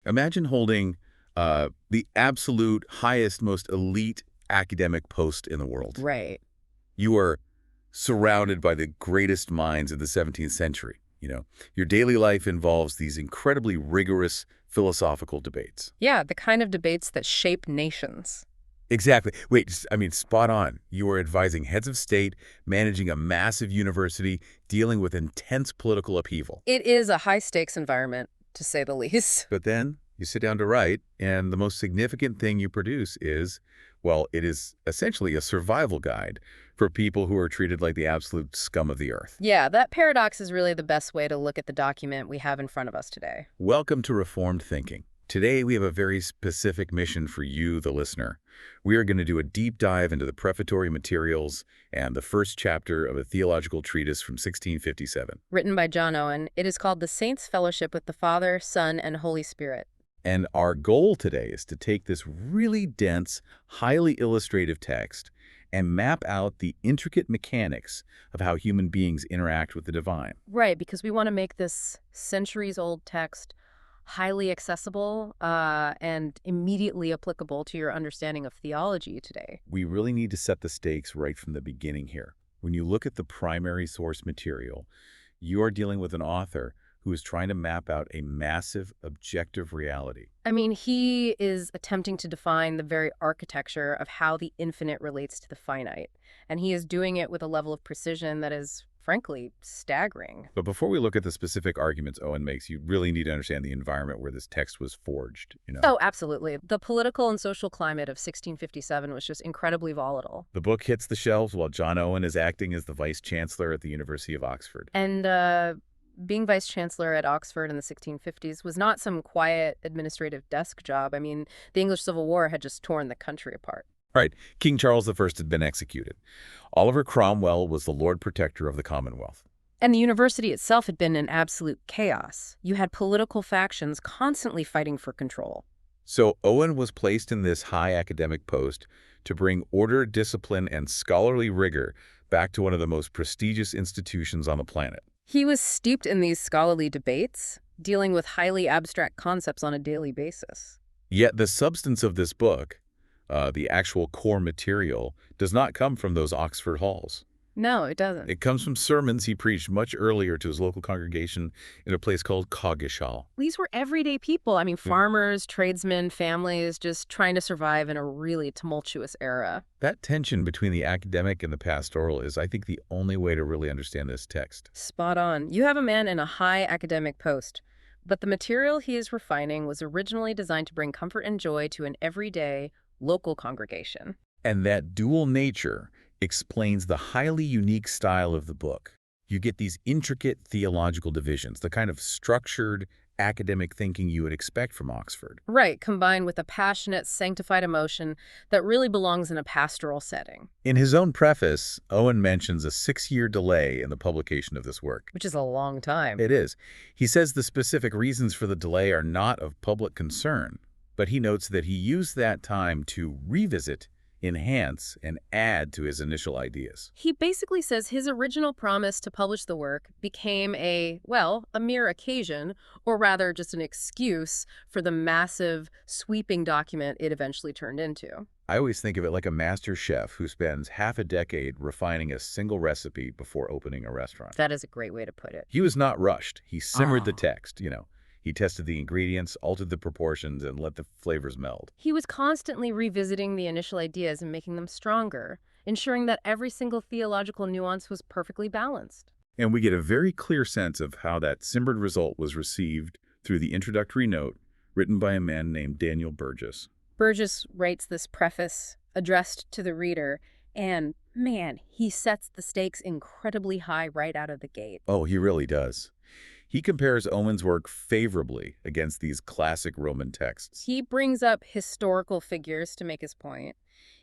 Imagine holding the absolute highest, most elite academic post in the world. Right. You are surrounded by the greatest minds of the 17th century. Your daily life involves these incredibly rigorous philosophical debates. Yeah, the kind of debates that shape nations. Exactly. Wait, I mean, spot on. You are advising heads of state, managing a massive university, dealing with intense political upheaval. It is a high-stakes environment, to say the least. But then you sit down to write, and the most significant thing you produce is, well, it is essentially a survival guide for people who are treated like the absolute scum of the earth. Yeah, that paradox is really the best way to look at the document we have in front of us today. Welcome to Reformed Thinking. Today, we have a very specific mission for you, the listener. We are going to do a deep dive into the prefatory materials and the first chapter of a theological treatise from 1657. Written by John Owen, it is called The Saints' Fellowship with the Father, Son, and Holy Spirit. And our goal today is to take this really dense, highly illustrative text and map out the intricate mechanics of how human beings interact with the divine. Right, because we want to make this centuries-old text highly accessible and immediately applicable to your understanding of theology today. We really need to set the stakes right from the beginning here. When you look at the primary source material, you are dealing with an author who is trying to map out a massive objective reality. I mean, he is attempting to define the very architecture of how the infinite relates to the finite, and he is doing it with a level of precision that is, frankly, staggering. But before we look at the specific arguments Owen makes, you really need to understand the environment where this text was forged. Oh, absolutely. The political and social climate of 1657 was just incredibly volatile. The book hits the shelves while John Owen is acting as the vice-chancellor at the University of Oxford. And being vice-chancellor at Oxford in the 1650s was not some quiet administrative desk job. I mean, the English Civil War had just torn the country apart. Right. King Charles I had been executed. Oliver Cromwell was the Lord Protector of the Commonwealth. And the university itself had been in absolute chaos. You had political factions constantly fighting for control. So Owen was placed in this high academic post to bring order, discipline, and scholarly rigor back to one of the most prestigious institutions on the planet. He was steeped in these scholarly debates, dealing with highly abstract concepts on a daily basis. Yet the substance of this book, the actual core material, does not come from those Oxford halls. No, it doesn't. It comes from sermons he preached much earlier to his local congregation in a place called Coggeshall. These were everyday people. I mean, farmers, tradesmen, families, just trying to survive in a really tumultuous era. That tension between the academic and the pastoral is, I think, the only way to really understand this text. Spot on. You have a man in a high academic post, but the material he is refining was originally designed to bring comfort and joy to an everyday, local congregation. And that dual nature explains the highly unique style of the book. You get these intricate theological divisions, the kind of structured academic thinking you would expect from Oxford. Right, combined with a passionate, sanctified emotion that really belongs in a pastoral setting. In his own preface, Owen mentions a 6-year delay in the publication of this work. Which is a long time. It is. He says the specific reasons for the delay are not of public concern, but he notes that he used that time to revisit, enhance, and add to his initial ideas. He basically says his original promise to publish the work became a mere occasion, or rather just an excuse for the massive, sweeping document it eventually turned into. I always think of it like a master chef who spends half a decade refining a single recipe before opening a restaurant. That is a great way to put it. He was not rushed. He simmered the text. He tested the ingredients, altered the proportions, and let the flavors meld. He was constantly revisiting the initial ideas and making them stronger, ensuring that every single theological nuance was perfectly balanced. And we get a very clear sense of how that simmered result was received through the introductory note written by a man named Daniel Burgess. Burgess writes this preface addressed to the reader, and man, he sets the stakes incredibly high right out of the gate. Oh, he really does. He compares Owen's work favorably against these classic Roman texts. He brings up historical figures to make his point.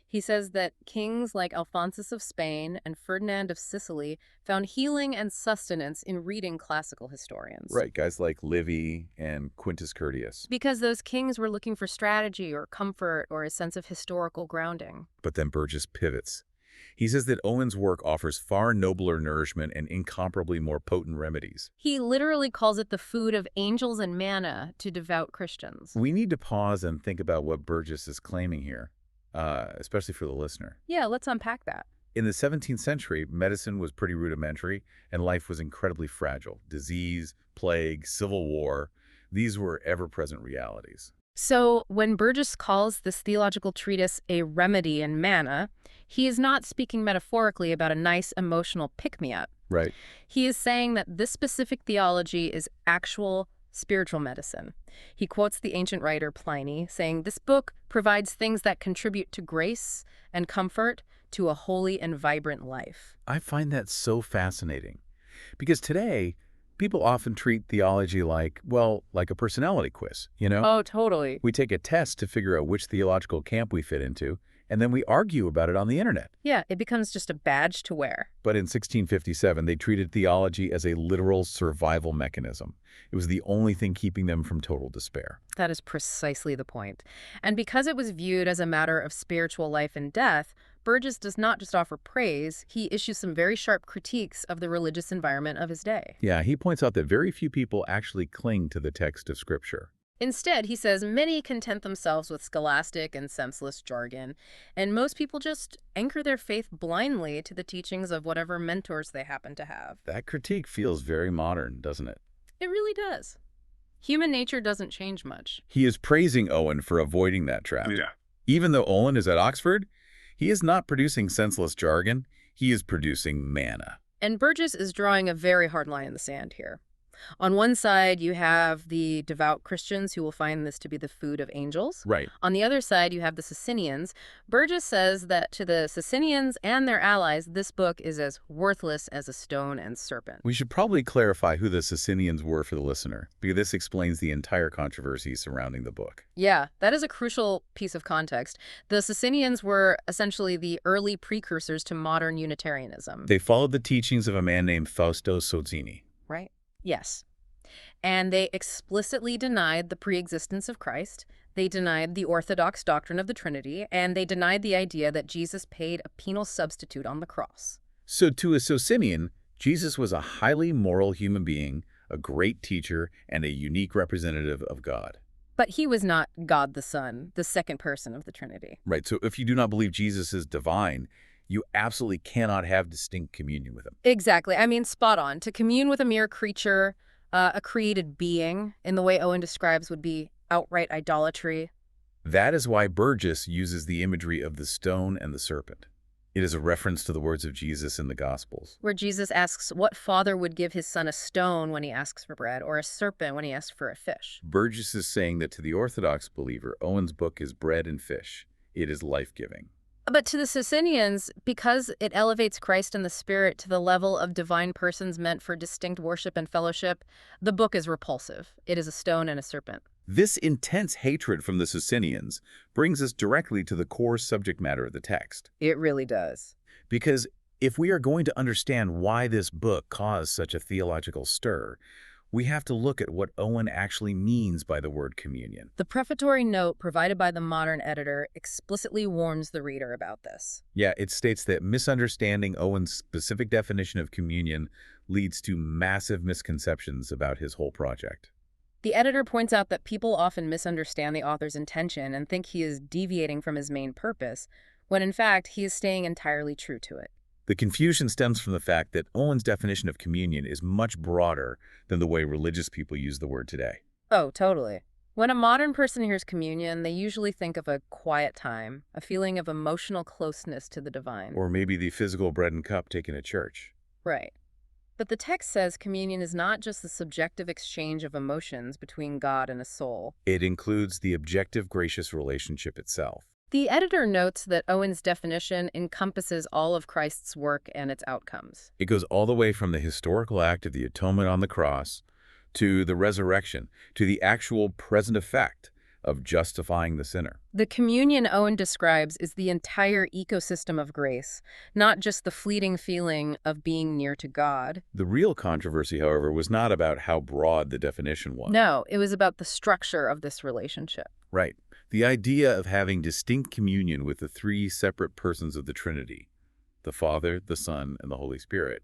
He says that kings like Alphonsus of Spain and Ferdinand of Sicily found healing and sustenance in reading classical historians. Right, guys like Livy and Quintus Curtius. Because those kings were looking for strategy or comfort or a sense of historical grounding. But then Burgess pivots. He says that Owen's work offers far nobler nourishment and incomparably more potent remedies. He literally calls it the food of angels and manna to devout Christians. We need to pause and think about what Burgess is claiming here, especially for the listener. Yeah, let's unpack that. In the 17th century, medicine was pretty rudimentary, and life was incredibly fragile. Disease, plague, civil war, these were ever-present realities. So when Burgess calls this theological treatise a remedy in manna, he is not speaking metaphorically about a nice emotional pick-me-up. Right. He is saying that this specific theology is actual spiritual medicine. He quotes the ancient writer Pliny, saying this book provides things that contribute to grace and comfort to a holy and vibrant life. I find that so fascinating, because today, people often treat theology like, well, like a personality quiz, you know? Oh, totally. We take a test to figure out which theological camp we fit into, and then we argue about it on the internet. Yeah, it becomes just a badge to wear. But in 1657, they treated theology as a literal survival mechanism. It was the only thing keeping them from total despair. That is precisely the point. And because it was viewed as a matter of spiritual life and death, Burgess does not just offer praise, he issues some very sharp critiques of the religious environment of his day. Yeah, he points out that very few people actually cling to the text of Scripture. Instead, he says many content themselves with scholastic and senseless jargon, and most people just anchor their faith blindly to the teachings of whatever mentors they happen to have. That critique feels very modern, doesn't it? It really does. Human nature doesn't change much. He is praising Owen for avoiding that trap. Yeah. Even though Owen is at Oxford, he is not producing senseless jargon, he is producing manna. And Burgess is drawing a very hard line in the sand here. On one side, you have the devout Christians who will find this to be the food of angels. Right. On the other side, you have the Socinians. Burgess says that to the Socinians and their allies, this book is as worthless as a stone and serpent. We should probably clarify who the Socinians were for the listener, because this explains the entire controversy surrounding the book. Yeah, that is a crucial piece of context. The Socinians were essentially the early precursors to modern Unitarianism. They followed the teachings of a man named Fausto Sozzini. Right? Yes. And they explicitly denied the preexistence of Christ. They denied the orthodox doctrine of the Trinity, and they denied the idea that Jesus paid a penal substitute on the cross. So to a Socinian, Jesus was a highly moral human being, a great teacher, and a unique representative of God. But he was not God the Son, the second person of the Trinity. Right, so if you do not believe Jesus is divine, you absolutely cannot have distinct communion with him. Exactly. I mean, spot on. To commune with a mere creature, a created being, in the way Owen describes, would be outright idolatry. That is why Burgess uses the imagery of the stone and the serpent. It is a reference to the words of Jesus in the Gospels, where Jesus asks what father would give his son a stone when he asks for bread, or a serpent when he asks for a fish. Burgess is saying that to the Orthodox believer, Owen's book is bread and fish. It is life-giving. But to the Socinians, because it elevates Christ and the Spirit to the level of divine persons meant for distinct worship and fellowship, the book is repulsive. It is a stone and a serpent. This intense hatred from the Socinians brings us directly to the core subject matter of the text. It really does. Because if we are going to understand why this book caused such a theological stir, we have to look at what Owen actually means by the word communion. The prefatory note provided by the modern editor explicitly warns the reader about this. Yeah, it states that misunderstanding Owen's specific definition of communion leads to massive misconceptions about his whole project. The editor points out that people often misunderstand the author's intention and think he is deviating from his main purpose, when in fact he is staying entirely true to it. The confusion stems from the fact that Owen's definition of communion is much broader than the way religious people use the word today. Oh, totally. When a modern person hears communion, they usually think of a quiet time, a feeling of emotional closeness to the divine. Or maybe the physical bread and cup taken at church. Right. But the text says communion is not just the subjective exchange of emotions between God and a soul. It includes the objective, gracious relationship itself. The editor notes that Owen's definition encompasses all of Christ's work and its outcomes. It goes all the way from the historical act of the atonement on the cross to the resurrection, to the actual present effect of justifying the sinner. The communion Owen describes is the entire ecosystem of grace, not just the fleeting feeling of being near to God. The real controversy, however, was not about how broad the definition was. No, it was about the structure of this relationship. Right. The idea of having distinct communion with the three separate persons of the Trinity. the Father, the Son, and the Holy Spirit,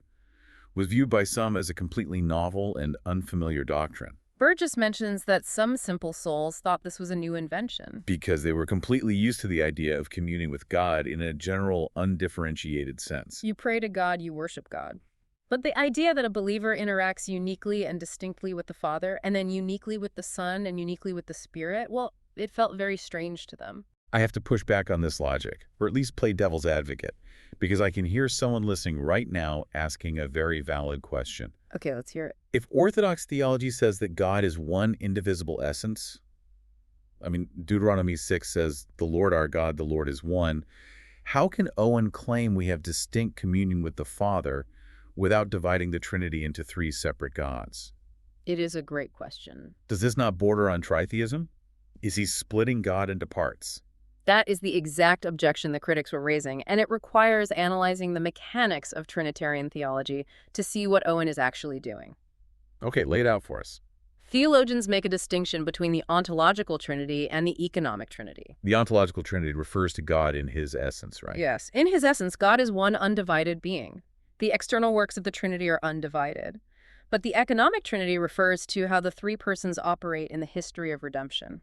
was viewed by some as a completely novel and unfamiliar doctrine Burgess mentions that some simple souls thought this was a new invention. because they were completely used to the idea of communing with God in a general, undifferentiated sense. You pray to God, you worship God. But the idea that a believer interacts uniquely and distinctly with the Father, and then uniquely with the Son, and uniquely with the Spirit, well, it felt very strange to them. I have to push back on this logic, or at least play devil's advocate, because I can hear someone listening right now asking a very valid question. Okay, let's hear it. If Orthodox theology says that God is one indivisible essence, Deuteronomy 6 says, "The Lord our God, the Lord is one," how can Owen claim we have distinct communion with the Father without dividing the Trinity into three separate gods? It is a great question. Does this not border on tritheism? Is he splitting God into parts? That is the exact objection the critics were raising, and it requires analyzing the mechanics of Trinitarian theology to see what Owen is actually doing. Okay, lay it out for us. Theologians make a distinction between the ontological Trinity and the economic Trinity. The ontological Trinity refers to God in his essence, right? Yes. In his essence, God is one undivided being. The external works of the Trinity are undivided. But the economic Trinity refers to how the three persons operate in the history of redemption.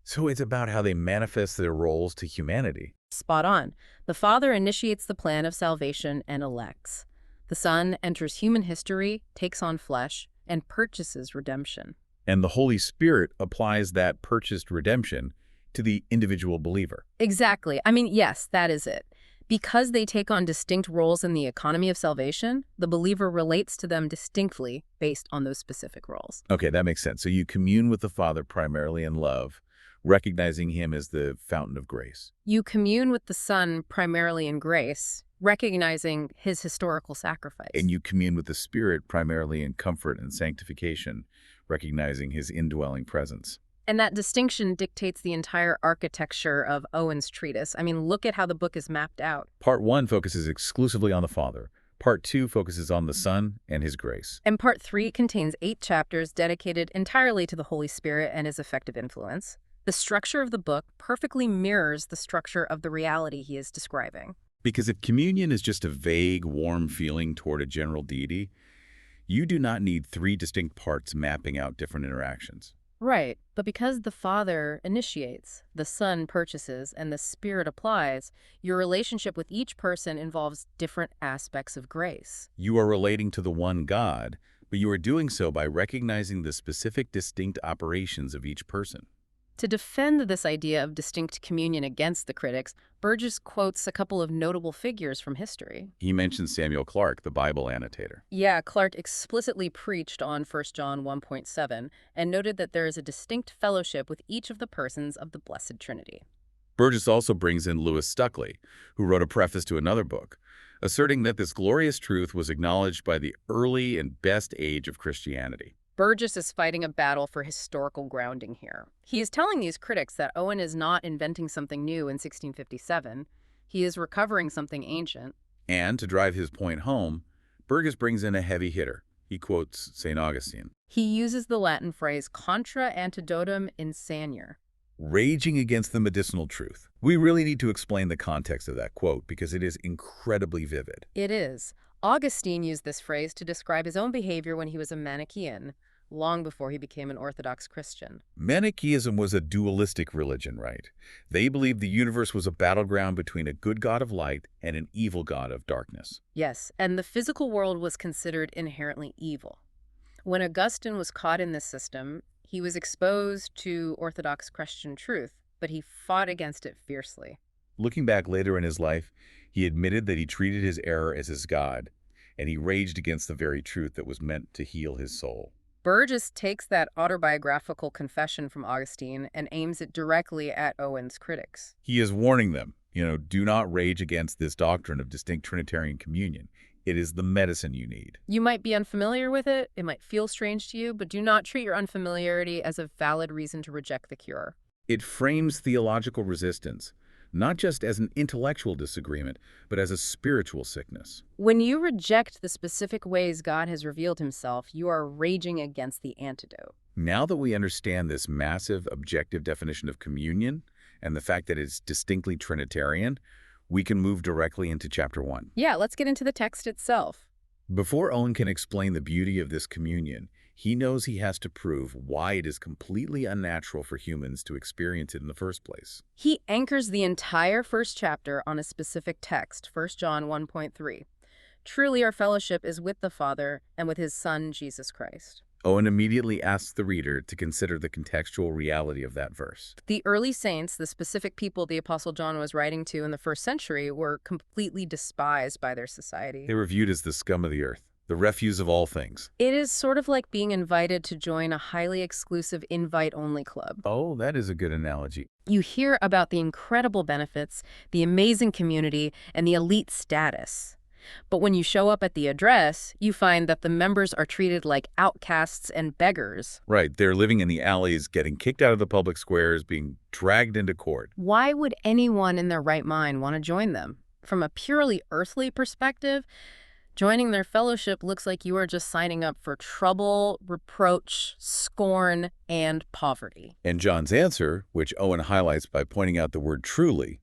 So it's about how they manifest their roles to humanity. Spot on. The Father initiates the plan of salvation and elects. The Son enters human history, takes on flesh, and purchases redemption. And the Holy Spirit applies that purchased redemption to the individual believer. Exactly. Yes, that is it. Because they take on distinct roles in the economy of salvation, the believer relates to them distinctly based on those specific roles. Okay, that makes sense. So you commune with the Father primarily in love, recognizing him as the fountain of grace. You commune with the Son primarily in grace, recognizing his historical sacrifice. And you commune with the Spirit primarily in comfort and sanctification, recognizing his indwelling presence. And that distinction dictates the entire architecture of Owen's treatise. Look at how the book is mapped out. Part 1 focuses exclusively on the Father. Part 2 focuses on the Son and his grace. And Part 3 contains 8 chapters dedicated entirely to the Holy Spirit and his effective influence. The structure of the book perfectly mirrors the structure of the reality he is describing. Because if communion is just a vague, warm feeling toward a general deity, you do not need 3 distinct parts mapping out different interactions. Right, but because the Father initiates, the Son purchases, and the Spirit applies, your relationship with each person involves different aspects of grace. You are relating to the one God, but you are doing so by recognizing the specific distinct operations of each person. To defend this idea of distinct communion against the critics, Burgess quotes a couple of notable figures from history. He mentions Samuel Clarke, the Bible annotator. Yeah, Clarke explicitly preached on 1 John 1.7 and noted that there is a distinct fellowship with each of the persons of the Blessed Trinity. Burgess also brings in Lewis Stuckley, who wrote a preface to another book, asserting that this glorious truth was acknowledged by the early and best age of Christianity. Burgess is fighting a battle for historical grounding here. He is telling these critics that Owen is not inventing something new in 1657. He is recovering something ancient. And to drive his point home, Burgess brings in a heavy hitter. He quotes St. Augustine. He uses the Latin phrase contra antidotum insanior, Raging against the medicinal truth. We really need to explain the context of that quote because it is incredibly vivid. It is. Augustine used this phrase to describe his own behavior when he was a Manichaean, long before he became an Orthodox Christian. Manichaeism was a dualistic religion, right? They believed the universe was a battleground between a good god of light and an evil god of darkness. Yes, and the physical world was considered inherently evil. When Augustine was caught in this system, he was exposed to Orthodox Christian truth, but he fought against it fiercely. Looking back later in his life, he admitted that he treated his error as his god, and he raged against the very truth that was meant to heal his soul. Burgess takes that autobiographical confession from Augustine and aims it directly at Owen's critics. He is warning them, do not rage against this doctrine of distinct Trinitarian communion. It is the medicine you need. You might be unfamiliar with it, it might feel strange to you, but do not treat your unfamiliarity as a valid reason to reject the cure. It frames theological resistance, not just as an intellectual disagreement, but as a spiritual sickness. When you reject the specific ways God has revealed himself, you are raging against the antidote. Now that we understand this massive objective definition of communion and the fact that it's distinctly Trinitarian, we can move directly into chapter 1. Yeah, let's get into the text itself. Before Owen can explain the beauty of this communion, he knows he has to prove why it is completely unnatural for humans to experience it in the first place. He anchors the entire first chapter on a specific text, 1 John 1.3. Truly our fellowship is with the Father and with his Son, Jesus Christ. Owen immediately asks the reader to consider the contextual reality of that verse. The early saints, the specific people the Apostle John was writing to in the first century, were completely despised by their society. They were viewed as the scum of the earth, the refuse of all things. It is sort of like being invited to join a highly exclusive invite-only club. Oh, that is a good analogy. You hear about the incredible benefits, the amazing community, and the elite status. But when you show up at the address, you find that the members are treated like outcasts and beggars. Right, they're living in the alleys, getting kicked out of the public squares, being dragged into court. Why would anyone in their right mind want to join them? From a purely earthly perspective, joining their fellowship looks like you are just signing up for trouble, reproach, scorn, and poverty. And John's answer, which Owen highlights by pointing out the word truly,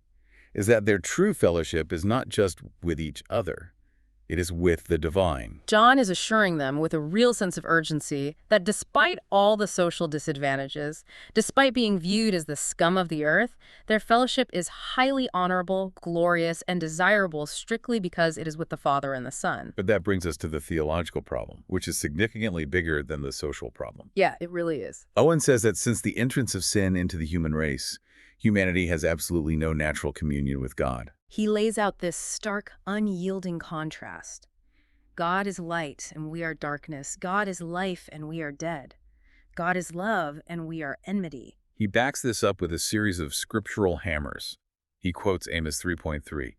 is that their true fellowship is not just with each other. It is with the divine. John is assuring them with a real sense of urgency that despite all the social disadvantages, despite being viewed as the scum of the earth, their fellowship is highly honorable, glorious, and desirable strictly because it is with the Father and the Son. But that brings us to the theological problem, which is significantly bigger than the social problem. Yeah, it really is. Owen says that since the entrance of sin into the human race, humanity has absolutely no natural communion with God. He lays out this stark, unyielding contrast. God is light, and we are darkness. God is life, and we are dead. God is love, and we are enmity. He backs this up with a series of scriptural hammers. He quotes Amos 3.3.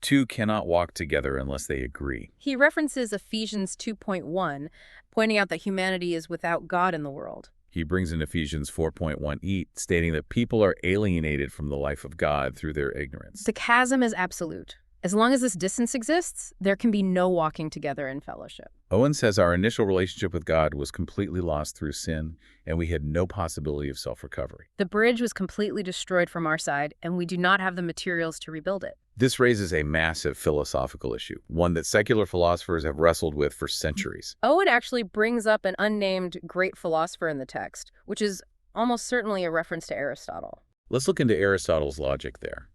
Two cannot walk together unless they agree. He references Ephesians 2.1, pointing out that humanity is without God in the world. He brings in Ephesians 4.1e, stating that people are alienated from the life of God through their ignorance. The chasm is absolute. As long as this distance exists, there can be no walking together in fellowship. Owen says our initial relationship with God was completely lost through sin, and we had no possibility of self-recovery. The bridge was completely destroyed from our side, and we do not have the materials to rebuild it. This raises a massive philosophical issue, one that secular philosophers have wrestled with for centuries. Owen actually brings up an unnamed great philosopher in the text, which is almost certainly a reference to Aristotle. Let's look into Aristotle's logic there.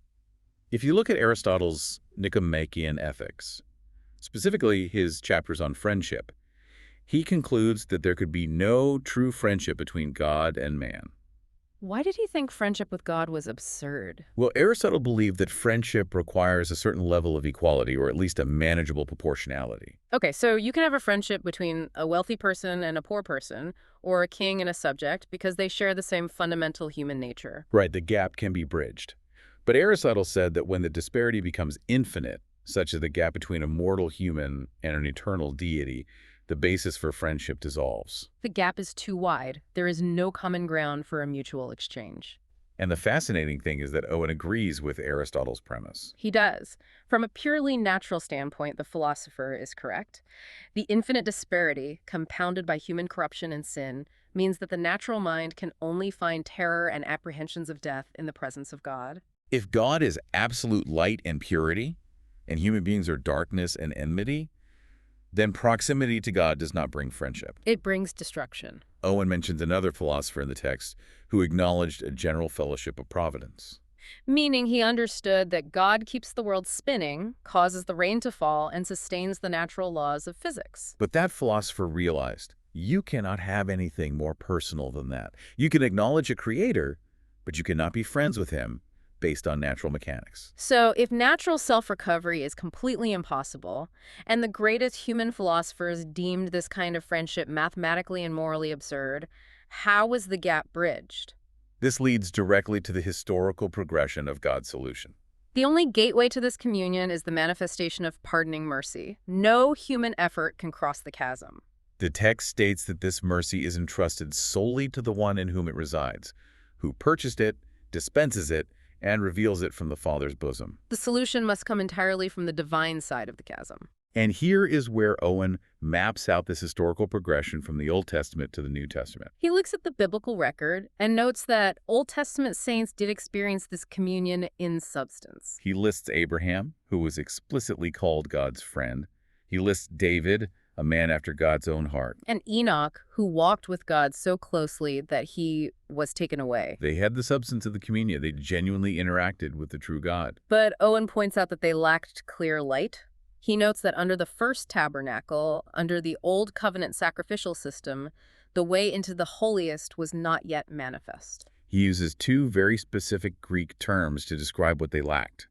If you look at Aristotle's Nicomachean Ethics, specifically his chapters on friendship, he concludes that there could be no true friendship between God and man. Why did he think friendship with God was absurd? Well, Aristotle believed that friendship requires a certain level of equality, or at least a manageable proportionality. Okay, so you can have a friendship between a wealthy person and a poor person, or a king and a subject, because they share the same fundamental human nature. Right, the gap can be bridged. But Aristotle said that when the disparity becomes infinite, such as the gap between a mortal human and an eternal deity, the basis for friendship dissolves. The gap is too wide. There is no common ground for a mutual exchange. And the fascinating thing is that Owen agrees with Aristotle's premise. He does. From a purely natural standpoint, the philosopher is correct. The infinite disparity, compounded by human corruption and sin, means that the natural mind can only find terror and apprehensions of death in the presence of God. If God is absolute light and purity, and human beings are darkness and enmity, then proximity to God does not bring friendship. It brings destruction. Owen mentions another philosopher in the text who acknowledged a general fellowship of providence. Meaning he understood that God keeps the world spinning, causes the rain to fall, and sustains the natural laws of physics. But that philosopher realized you cannot have anything more personal than that. You can acknowledge a creator, but you cannot be friends with him based on natural mechanics. So if natural self-recovery is completely impossible, and the greatest human philosophers deemed this kind of friendship mathematically and morally absurd, how was the gap bridged? This leads directly to the historical progression of God's solution. The only gateway to this communion is the manifestation of pardoning mercy. No human effort can cross the chasm. The text states that this mercy is entrusted solely to the one in whom it resides, who purchased it, dispenses it, and reveals it from the Father's bosom. The solution must come entirely from the divine side of the chasm. And here is where Owen maps out this historical progression from the Old Testament to the New Testament. He looks at the biblical record and notes that Old Testament saints did experience this communion in substance. He lists Abraham, who was explicitly called God's friend. He lists David, a man after God's own heart. And Enoch, who walked with God so closely that he was taken away. They had the substance of the communion. They genuinely interacted with the true God. But Owen points out that they lacked clear light. He notes that under the first tabernacle, under the Old Covenant sacrificial system, the way into the holiest was not yet manifest. He uses two very specific Greek terms to describe what they lacked.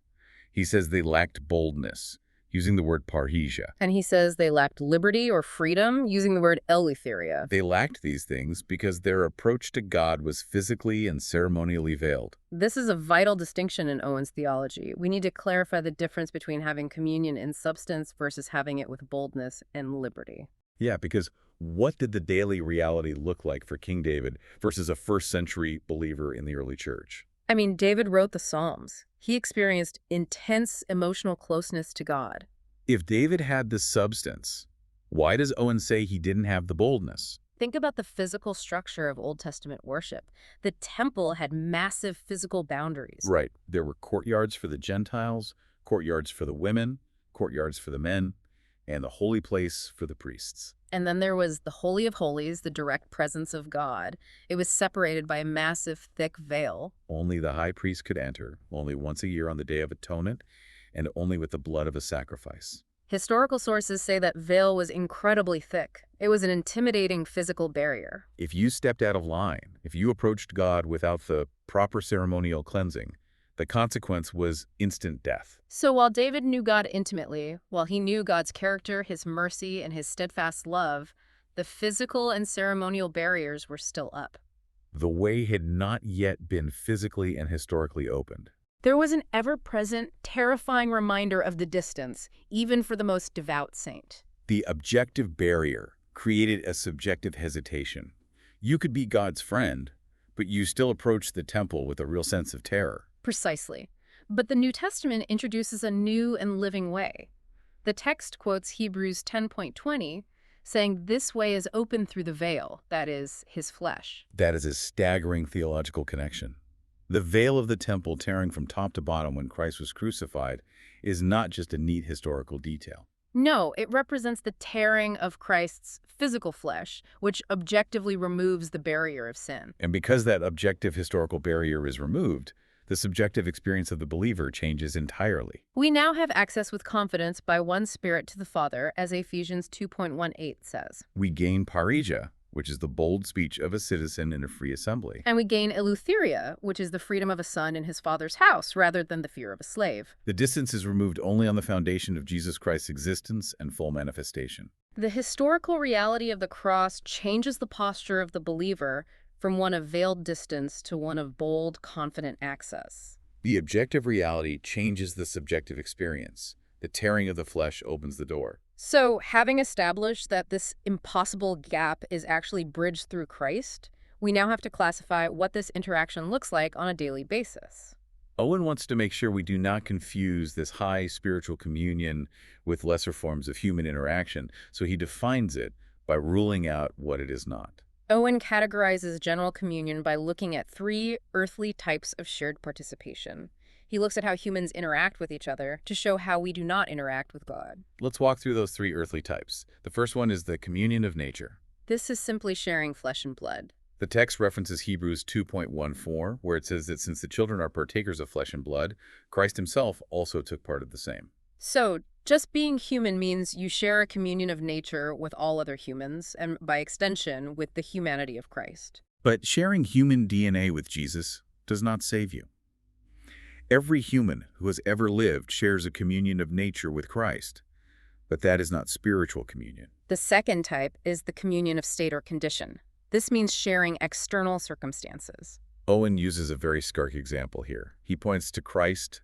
He says they lacked boldness, using the word parrhesia. And he says they lacked liberty or freedom, using the word eleutheria. They lacked these things because their approach to God was physically and ceremonially veiled. This is a vital distinction in Owen's theology. We need to clarify the difference between having communion in substance versus having it with boldness and liberty. Yeah, because what did the daily reality look like for King David versus a first-century believer in the early church? I mean, David wrote the Psalms. He experienced intense emotional closeness to God. If David had this substance, why does Owen say he didn't have the boldness? Think about the physical structure of Old Testament worship. The temple had massive physical boundaries. Right. There were courtyards for the Gentiles, courtyards for the women, courtyards for the men, and the holy place for the priests. And then there was the Holy of Holies, the direct presence of God. It was separated by a massive, thick veil. Only the high priest could enter, only once a year on the Day of Atonement, and only with the blood of a sacrifice. Historical sources say that veil was incredibly thick. It was an intimidating physical barrier. If you stepped out of line, if you approached God without the proper ceremonial cleansing, the consequence was instant death. So while David knew God intimately, while he knew God's character, his mercy, and his steadfast love, the physical and ceremonial barriers were still up. The way had not yet been physically and historically opened. There was an ever-present, terrifying reminder of the distance, even for the most devout saint. The objective barrier created a subjective hesitation. You could be God's friend, but you still approach the temple with a real sense of terror. Precisely. But the New Testament introduces a new and living way. The text quotes Hebrews 10:20, saying this way is open through the veil, that is, his flesh. That is a staggering theological connection. The veil of the temple tearing from top to bottom when Christ was crucified is not just a neat historical detail. No, it represents the tearing of Christ's physical flesh, which objectively removes the barrier of sin. And because that objective historical barrier is removed, the subjective experience of the believer changes entirely. We now have access with confidence by one Spirit to the Father, as Ephesians 2:18 says. We gain parrhesia, which is the bold speech of a citizen in a free assembly. And we gain eleutheria, which is the freedom of a son in his father's house, rather than the fear of a slave. The distance is removed only on the foundation of Jesus Christ's existence and full manifestation. The historical reality of the cross changes the posture of the believer from one of veiled distance to one of bold, confident access. The objective reality changes the subjective experience. The tearing of the flesh opens the door. So, having established that this impossible gap is actually bridged through Christ, we now have to classify what this interaction looks like on a daily basis. Owen wants to make sure we do not confuse this high spiritual communion with lesser forms of human interaction, so he defines it by ruling out what it is not. Owen categorizes general communion by looking at three earthly types of shared participation. He looks at how humans interact with each other to show how we do not interact with God. Let's walk through those three earthly types. The first one is the communion of nature. This is simply sharing flesh and blood. The text references Hebrews 2:14, where it says that since the children are partakers of flesh and blood, Christ himself also took part of the same. So, just being human means you share a communion of nature with all other humans, and by extension, with the humanity of Christ. But sharing human DNA with Jesus does not save you. Every human who has ever lived shares a communion of nature with Christ, but that is not spiritual communion. The second type is the communion of state or condition. This means sharing external circumstances. Owen uses a very stark example here. He points to Christ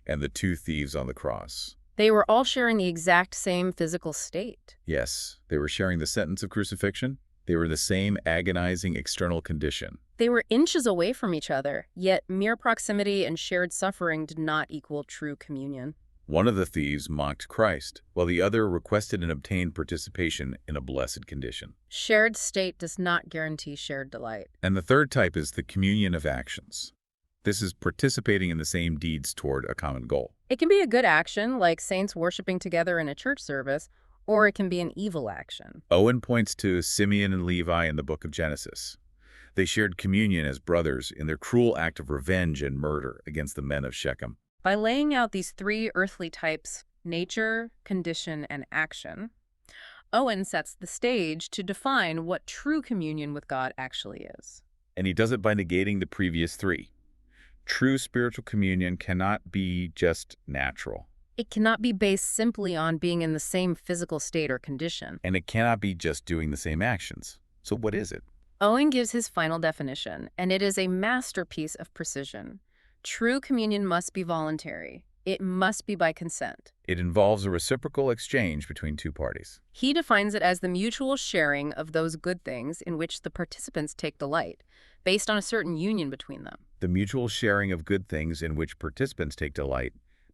and the two thieves on the cross. They were all sharing the exact same physical state. Yes, they were sharing the sentence of crucifixion. They were the same agonizing external condition. They were inches away from each other, yet mere proximity and shared suffering did not equal true communion. One of the thieves mocked Christ, while the other requested and obtained participation in a blessed condition. Shared state does not guarantee shared delight. And the third type is the communion of actions. This is participating in the same deeds toward a common goal. It can be a good action, like saints worshiping together in a church service, or it can be an evil action. Owen points to Simeon and Levi in the book of Genesis. They shared communion as brothers in their cruel act of revenge and murder against the men of Shechem. By laying out these three earthly types, nature, condition, and action, Owen sets the stage to define what true communion with God actually is. And he does it by negating the previous three. True spiritual communion cannot be just natural. It cannot be based simply on being in the same physical state or condition. And it cannot be just doing the same actions. So what is it? Owen gives his final definition, and it is a masterpiece of precision. True communion must be voluntary. It must be by consent. It involves a reciprocal exchange between two parties. He defines it as the mutual sharing of those good things in which the participants take delight, based on a certain union between them. The mutual sharing of good things in which participants take delight,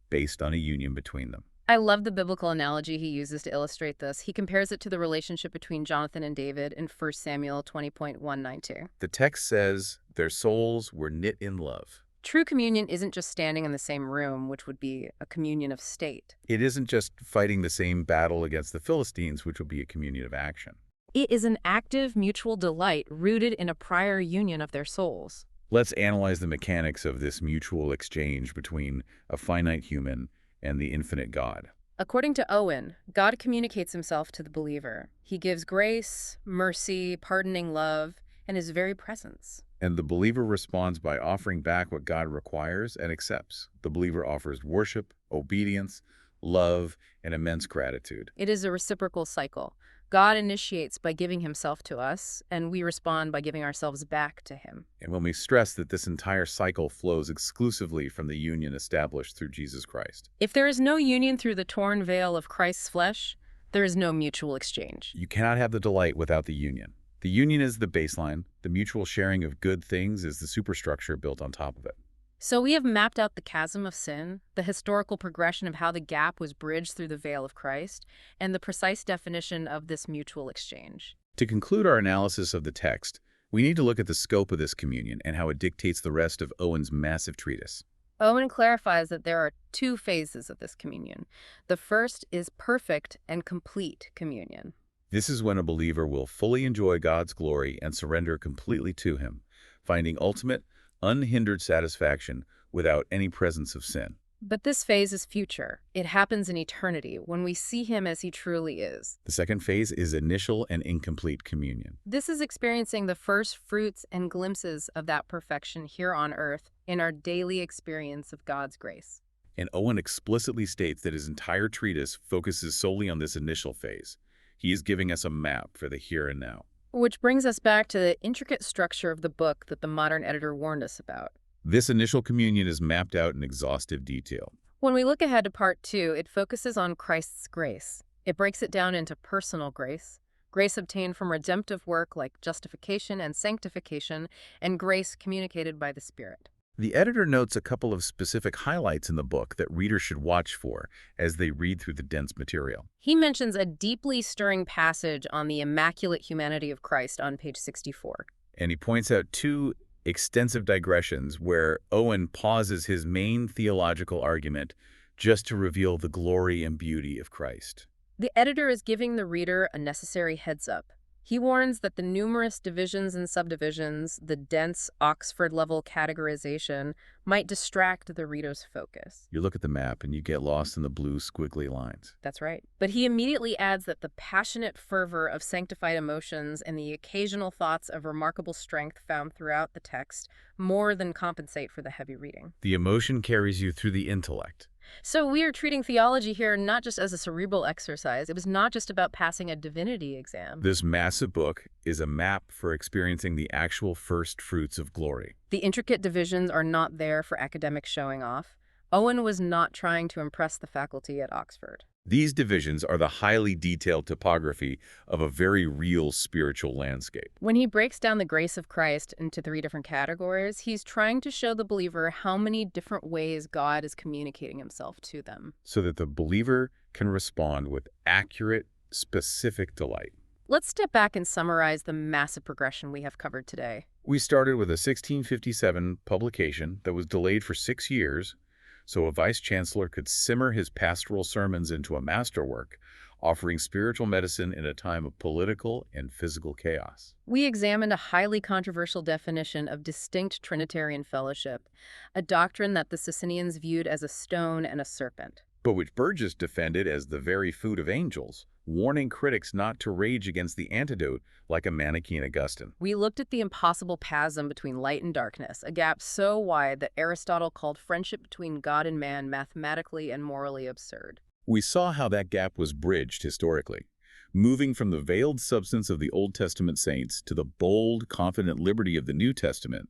based on a union between them. I love the biblical analogy he uses to illustrate this. He compares it to the relationship between Jonathan and David in 1 Samuel 20.192. The text says, their souls were knit in love. True communion isn't just standing in the same room, which would be a communion of state. It isn't just fighting the same battle against the Philistines, which would be a communion of action. It is an active mutual delight rooted in a prior union of their souls. Let's analyze the mechanics of this mutual exchange between a finite human and the infinite God. According to Owen, God communicates himself to the believer. He gives grace, mercy, pardoning love, and his very presence. And the believer responds by offering back what God requires and accepts. The believer offers worship, obedience, love, and immense gratitude. It is a reciprocal cycle. God initiates by giving himself to us, and we respond by giving ourselves back to him. And when we stress that this entire cycle flows exclusively from the union established through Jesus Christ. If there is no union through the torn veil of Christ's flesh, there is no mutual exchange. You cannot have the delight without the union. The union is the baseline. The mutual sharing of good things is the superstructure built on top of it. So we have mapped out the chasm of sin, the historical progression of how the gap was bridged through the veil of Christ, and the precise definition of this mutual exchange. To conclude our analysis of the text, we need to look at the scope of this communion and how it dictates the rest of Owen's massive treatise. Owen clarifies that there are two phases of this communion. The first is perfect and complete communion. This is when a believer will fully enjoy God's glory and surrender completely to him, finding ultimate, unhindered satisfaction without any presence of sin. But this phase is future. It happens in eternity, when we see him as he truly is. The second phase is initial and incomplete communion. This is experiencing the first fruits and glimpses of that perfection here on earth in our daily experience of God's grace. And Owen explicitly states that his entire treatise focuses solely on this initial phase. He is giving us a map for the here and now. Which brings us back to the intricate structure of the book that the modern editor warned us about. This initial communion is mapped out in exhaustive detail. When we look ahead to part 2, it focuses on Christ's grace. It breaks it down into personal grace, grace obtained from redemptive work like justification and sanctification, and grace communicated by the Spirit. The editor notes a couple of specific highlights in the book that readers should watch for as they read through the dense material. He mentions a deeply stirring passage on the immaculate humanity of Christ on page 64. And he points out two extensive digressions where Owen pauses his main theological argument just to reveal the glory and beauty of Christ. The editor is giving the reader a necessary heads-up. He warns that the numerous divisions and subdivisions, the dense Oxford-level categorization, might distract the reader's focus. You look at the map and you get lost in the blue squiggly lines. That's right. But he immediately adds that the passionate fervor of sanctified emotions and the occasional thoughts of remarkable strength found throughout the text more than compensate for the heavy reading. The emotion carries you through the intellect. So we are treating theology here not just as a cerebral exercise. It was not just about passing a divinity exam. This massive book is a map for experiencing the actual first fruits of glory. The intricate divisions are not there for academic showing off. Owen was not trying to impress the faculty at Oxford. These divisions are the highly detailed topography of a very real spiritual landscape, When he breaks down the grace of Christ into three different categories, he's trying to show the believer how many different ways God is communicating himself to them. so that the believer can respond with accurate, specific delight. Let's step back and summarize the massive progression we have covered today. We started with a 1657 publication that was delayed for 6 years, so a vice-chancellor could simmer his pastoral sermons into a masterwork, offering spiritual medicine in a time of political and physical chaos. We examined a highly controversial definition of distinct Trinitarian fellowship, a doctrine that the Socinians viewed as a stone and a serpent. But which Burgess defended as the very food of angels, warning critics not to rage against the antidote like a Manichaean Augustine. We looked at the impossible chasm between light and darkness, a gap so wide that Aristotle called friendship between God and man mathematically and morally absurd. We saw how that gap was bridged historically, moving from the veiled substance of the Old Testament saints to the bold, confident liberty of the New Testament,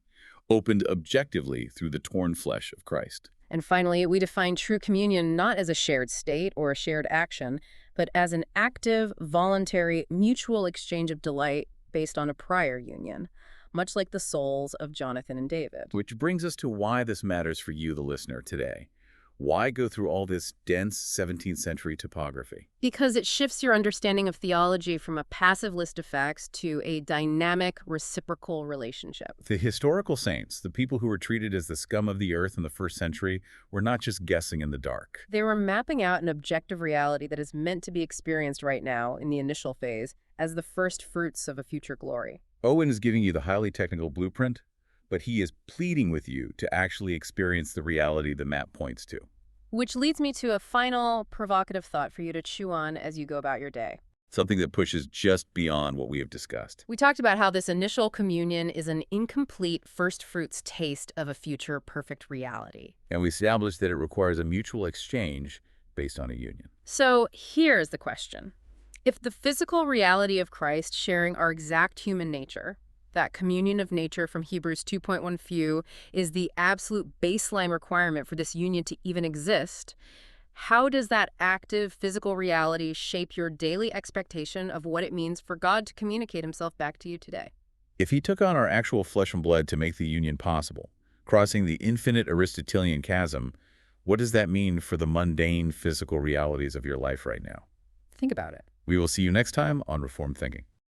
opened objectively through the torn flesh of Christ. And finally, we define true communion not as a shared state or a shared action, but as an active, voluntary, mutual exchange of delight based on a prior union, much like the souls of Jonathan and David. Which brings us to why this matters for you, the listener, today. Why go through all this dense 17th century topography? Because it shifts your understanding of theology from a passive list of facts to a dynamic, reciprocal relationship. The historical saints, the people who were treated as the scum of the earth in the first century, were not just guessing in the dark. They were mapping out an objective reality that is meant to be experienced right now in the initial phase as the first fruits of a future glory. Owen is giving you the highly technical blueprint, but he is pleading with you to actually experience the reality the map points to. Which leads me to a final provocative thought for you to chew on as you go about your day. Something that pushes just beyond what we have discussed. We talked about how this initial communion is an incomplete first fruits taste of a future perfect reality. And we established that it requires a mutual exchange based on a union. So here's the question. If the physical reality of Christ sharing our exact human nature, that communion of nature from Hebrews 2.1 few, is the absolute baseline requirement for this union to even exist, how does that active physical reality shape your daily expectation of what it means for God to communicate himself back to you today? If he took on our actual flesh and blood to make the union possible, crossing the infinite Aristotelian chasm, what does that mean for the mundane physical realities of your life right now? Think about it. We will see you next time on Reformed Thinking.